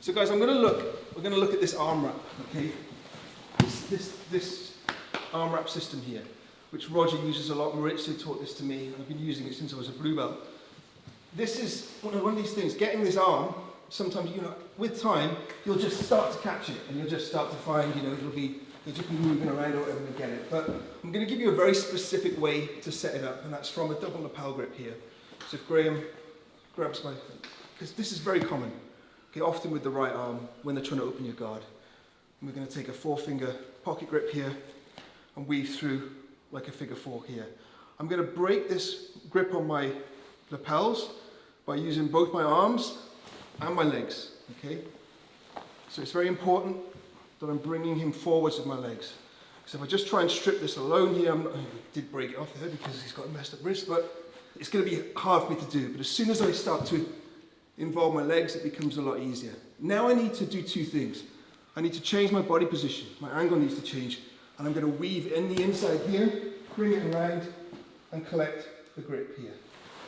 So guys, we're going to look at this arm wrap, okay? This arm wrap system here, which Roger uses a lot. Maurizio taught this to me, and I've been using it since I was a blue belt. This is one of these things, getting this arm, sometimes, with time, you'll just start to catch it, and you'll just start to find, you'll just be moving around or whatever to get it. But I'm going to give you a very specific way to set it up, and that's from a double lapel grip here. So if Graham grabs my, because this is very common, okay, often with the right arm when they're trying to open your guard. And we're going to take a 4-finger pocket grip here and weave through like a figure 4 here. I'm going to break this grip on my lapels by using both my arms and my legs, okay? So it's very important that I'm bringing him forwards with my legs. So if I just try and strip this alone here, I did break it off there because he's got a messed up wrist, but it's going to be hard for me to do. But as soon as I start to involve my legs, it becomes a lot easier. Now I need to do 2 things. I need to change my body position. My angle needs to change. And I'm going to weave in the inside here, bring it around, and collect the grip here.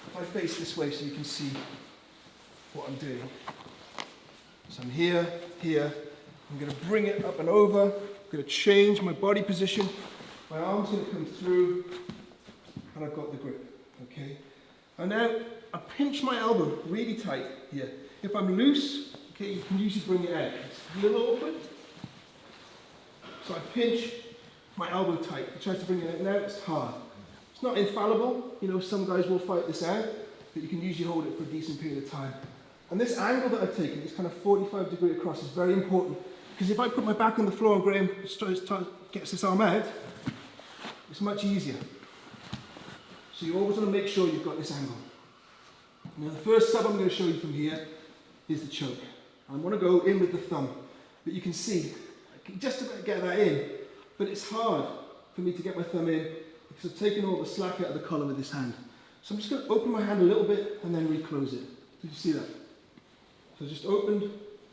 If I face this way so you can see what I'm doing. So I'm here, here. I'm going to bring it up and over. I'm going to change my body position. My arm's going to come through, and I've got the grip. Okay? And now I pinch my elbow really tight here. If I'm loose, okay, you can usually bring it out. It's a little awkward. So I pinch my elbow tight. I try to bring it out now, it's hard. It's not infallible, some guys will fight this out, but you can usually hold it for a decent period of time. And this angle that I've taken, this kind of 45-degree across, is very important, because if I put my back on the floor and Graham gets this arm out, it's much easier. So you always want to make sure you've got this angle. Now the first sub I'm going to show you from here is the choke. I want to go in with the thumb, but you can see, I can just about get that in, but it's hard for me to get my thumb in because I've taken all the slack out of the collar with this hand. So I'm just going to open my hand a little bit and then reclose it. Did you see that? So just opened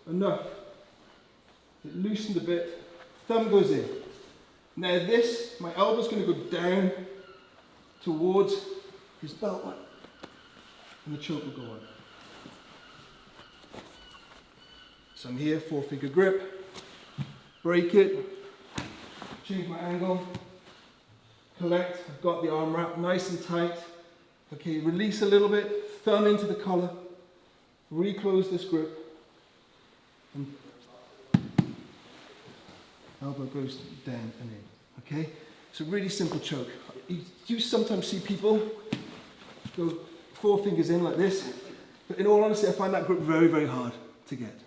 enough, it loosened a bit, thumb goes in. Now this, my elbow's going to go down towards his belt and the choke will go on. So I'm here, 4-finger grip, break it, change my angle, collect, I've got the arm wrap nice and tight. Okay, release a little bit, thumb into the collar, reclose this grip, and elbow goes down and in. Okay, so really simple choke. You sometimes see people go 4 fingers in like this, but in all honesty I find that grip very, very hard to get.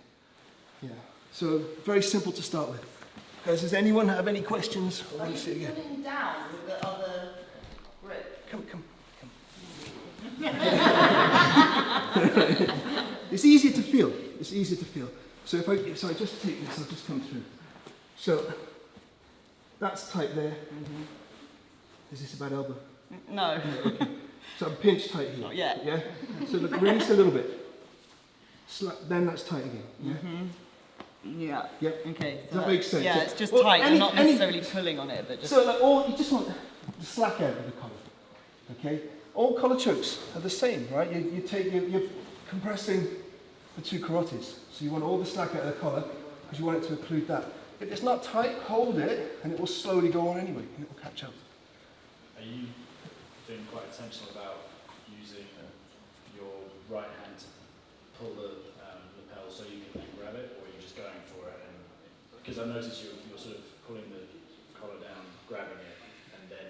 Yeah, so very simple to start with. Guys, does anyone have any questions? Are you pulling down with the other grip? Come. It's easier to feel. It's easier to feel. So if I just take this, I'll just come through. So that's tight there. Is this a bad elbow? No. Okay. So I'm pinched tight here. Not yet. Yeah. So look, release a little bit. Then that's tight again. Yeah. Yeah. Yep. Okay. Does that make sense? Yeah, it's just tight. You're not necessarily pulling on it, but just. So you just want the slack out of the collar. Okay. All collar chokes are the same, right? You're compressing the 2 carotids. So you want all the slack out of the collar because you want it to occlude that. If it's not tight, hold it, and it will slowly go on anyway, and it will catch up. Are you being quite intentional about using your right hand to pull the lapel so you can then grab it, or are you just going for it? Because I noticed you're sort of pulling the collar down, grabbing it, and then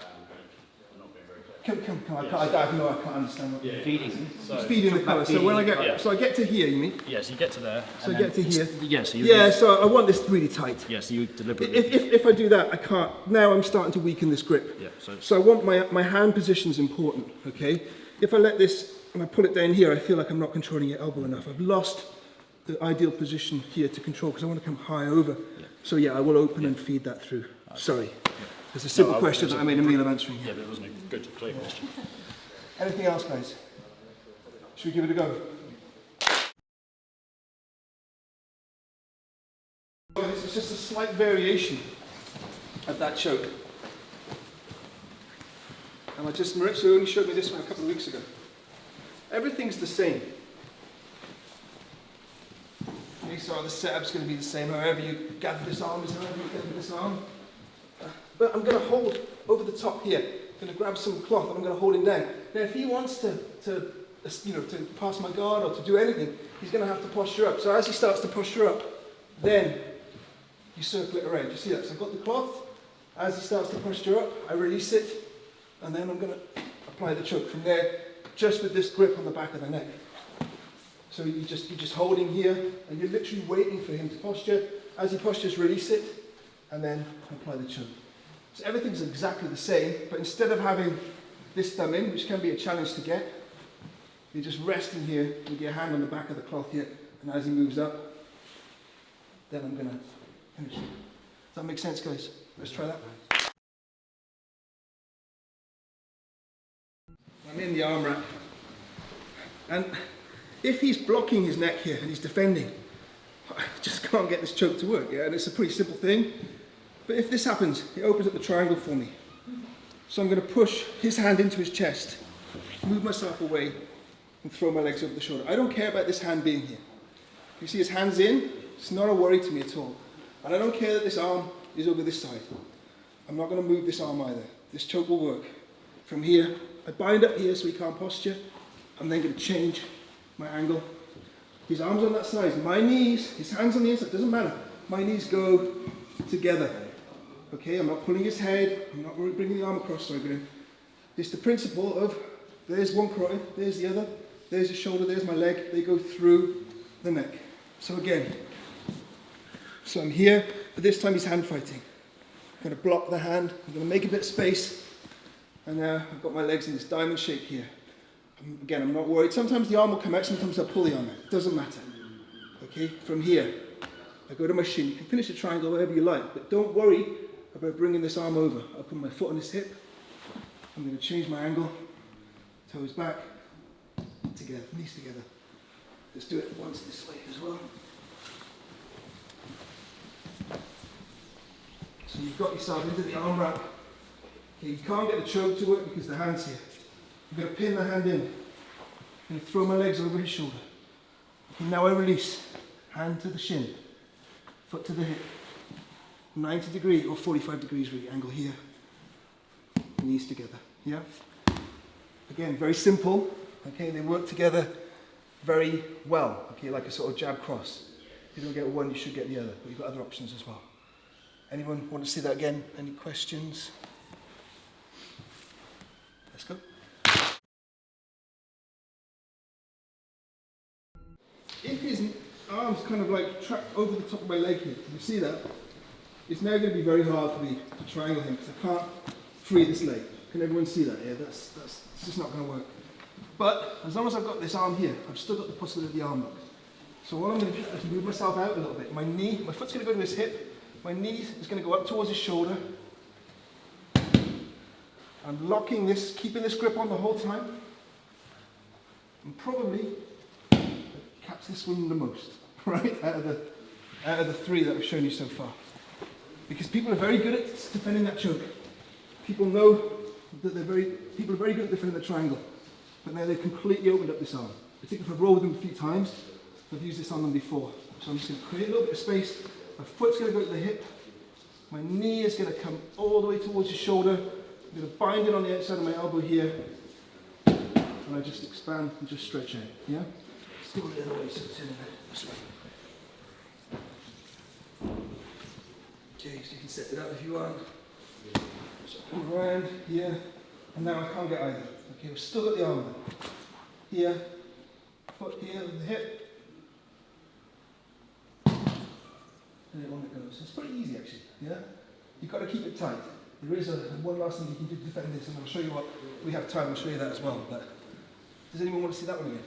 I'm not being very clear. Come. I can't understand what you're feeding. it's feeding the collar. So when I get, so I get to here, you mean? Yes, you get to there. So I get to here. Yeah, So I want this really tight. Yes, you deliberately. If I do that, I can't. Now I'm starting to weaken this grip. Yeah. So I want my hand position is important. Okay. If I let this and I pull it down here, I feel like I'm not controlling your elbow enough. I've lost the ideal position here to control because I want to come high over. Yeah. So yeah, I will open and feed that through. Sorry. Yeah. It's a simple question that I made a meal of answering. Yeah, but it wasn't a good, clear question. Anything else, guys? Should we give it a go? Well, this is just a slight variation of that choke. And Maurizio only showed me this one a couple of weeks ago. Everything's the same. exactly so. The setup's going to be the same. However you gather this arm is however you gather this arm. But I'm going to hold over the top here. I'm going to grab some cloth and I'm going to hold him down. Now, if he wants to pass my guard or to do anything, he's going to have to posture up. So as he starts to posture up, then you circle it around. You see that? So I've got the cloth. As he starts to posture up, I release it, and then I'm going to apply the choke from there, just with this grip on the back of the neck. So you're just holding here, and you're literally waiting for him to posture. As he postures, release it, and then apply the choke. So everything's exactly the same, but instead of having this thumb in, which can be a challenge to get, you're just resting here with your hand on the back of the cloth here, and as he moves up, then I'm going to finish it. Does that make sense, guys? Let's try that. I'm in the arm wrap, and if he's blocking his neck here and he's defending, I just can't get this choke to work, yeah? And it's a pretty simple thing. But if this happens, it opens up the triangle for me. So I'm going to push his hand into his chest, move myself away, and throw my legs over the shoulder. I don't care about this hand being here. You see his hand's in, it's not a worry to me at all. And I don't care that this arm is over this side. I'm not going to move this arm either. This choke will work. From here, I bind up here so he can't posture. I'm then going to change my angle. His arms on that side, my knees, his hands on the inside, doesn't matter. My knees go together. Okay, I'm not pulling his head, I'm not bringing the arm across, sorry, Graham. It's the principle of, there's one carotid, there's the other, there's the shoulder, there's my leg, they go through the neck. So again, so I'm here, but this time he's hand fighting. I'm going to block the hand, I'm going to make a bit of space, and now I've got my legs in this diamond shape here. Again, I'm not worried. Sometimes the arm will come out, sometimes I'll pull the arm out. It doesn't matter. Okay, from here, I go to my shin. You can finish the triangle wherever you like, but don't worry about bringing this arm over. I'll put my foot on his hip. I'm going to change my angle. Toes back, together, knees together. Let's do it once this way as well. So you've got yourself into the arm wrap. Okay, you can't get the choke to work because the hand's here. I'm going to pin the hand in. I'm going to throw my legs over his shoulder. Okay, now I release. Hand to the shin. Foot to the hip. 90 degree or 45 degrees really, angle here. Knees together. Yeah? Again, very simple. Okay, they work together very well. Okay, like a sort of jab cross. If you don't get one, you should get the other. But you've got other options as well. Anyone want to see that again? Any questions? Let's go. If his arm's kind of like trapped over the top of my leg here, can you see that? It's now going to be very hard for me to triangle him because I can't free this leg. Can everyone see that? Yeah, that's it's just not going to work. But as long as I've got this arm here, I've still got the possibility of the arm lock. So what I'm going to do is move myself out a little bit. My foot's going to go to his hip. My knee is going to go up towards his shoulder. I'm locking this, keeping this grip on the whole time. And probably catch this one the most, right? Out of the three that I've shown you so far. Because people are very good at defending that choke. People know that people are very good at defending the triangle. But now they've completely opened up this arm. I think if I've rolled them a few times, I've used this on them before. So I'm just going to create a little bit of space. My foot's going to go to the hip. My knee is going to come all the way towards the shoulder. I'm going to bind it on the outside of my elbow here. And I just expand and just stretch out. Yeah? Let's go the other way so it's in this way. Okay, so you can set it up if you want. So come around here. And now I can't get either. Okay, we've still got the arm there. Here, foot here, and the hip. And then on it goes. It's pretty easy actually, yeah? You've got to keep it tight. There is one last thing you can do to defend this, and I'll show you what, we have time, I'll show you that as well. But does anyone want to see that one again?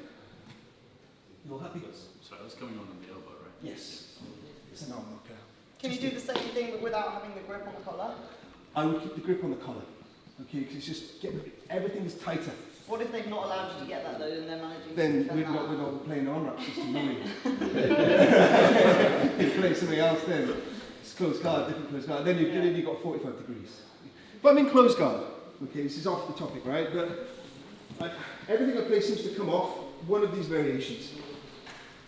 You all happy? Sorry, that's coming on the elbow, right? Yes. It's an arm knocker. Can you do the same thing but without having the grip on the collar? I would keep the grip on the collar. Okay, because it's just, everything is tighter. What if they've not allowed you to get that though and they're managing Then to defend we're that? not playing arm wrap system, are we? You're playing something else then. It's closed guard, different closed guard. Then you've got 45 degrees. But I'm in closed guard. Okay, this is off the topic, right? But everything I play seems to come off one of these variations.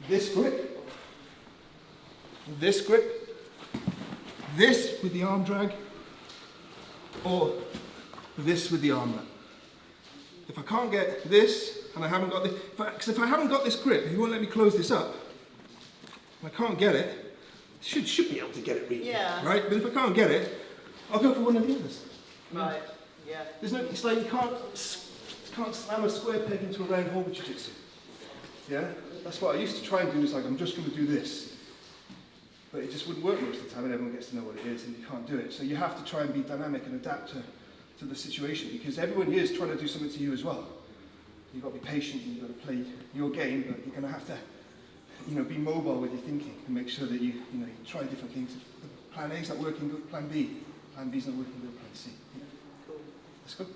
This grip, this grip, this with the arm drag, or this with the arm wrap. If I can't get this, and I haven't got this, because if I haven't got this grip, he won't let me close this up. If I can't get it, should be able to get it really, Yeah. right? But if I can't get it, I'll go for one of the others. Right, yeah. There's no, it's like you can't slam a square peg into a round hole with jiu-jitsu. Yeah? That's what I used to try and do, is like, I'm just going to do this. But it just wouldn't work most of the time, and everyone gets to know what it is, and you can't do it. So you have to try and be dynamic and adapt to the situation, because everyone here is trying to do something to you as well. You've got to be patient, and you've got to play your game, but you're going to have to, be mobile with your thinking and make sure that you try different things. If the plan A is not working, go to plan B. Plan B is not working, go to plan C. Yeah. Cool. Let's go.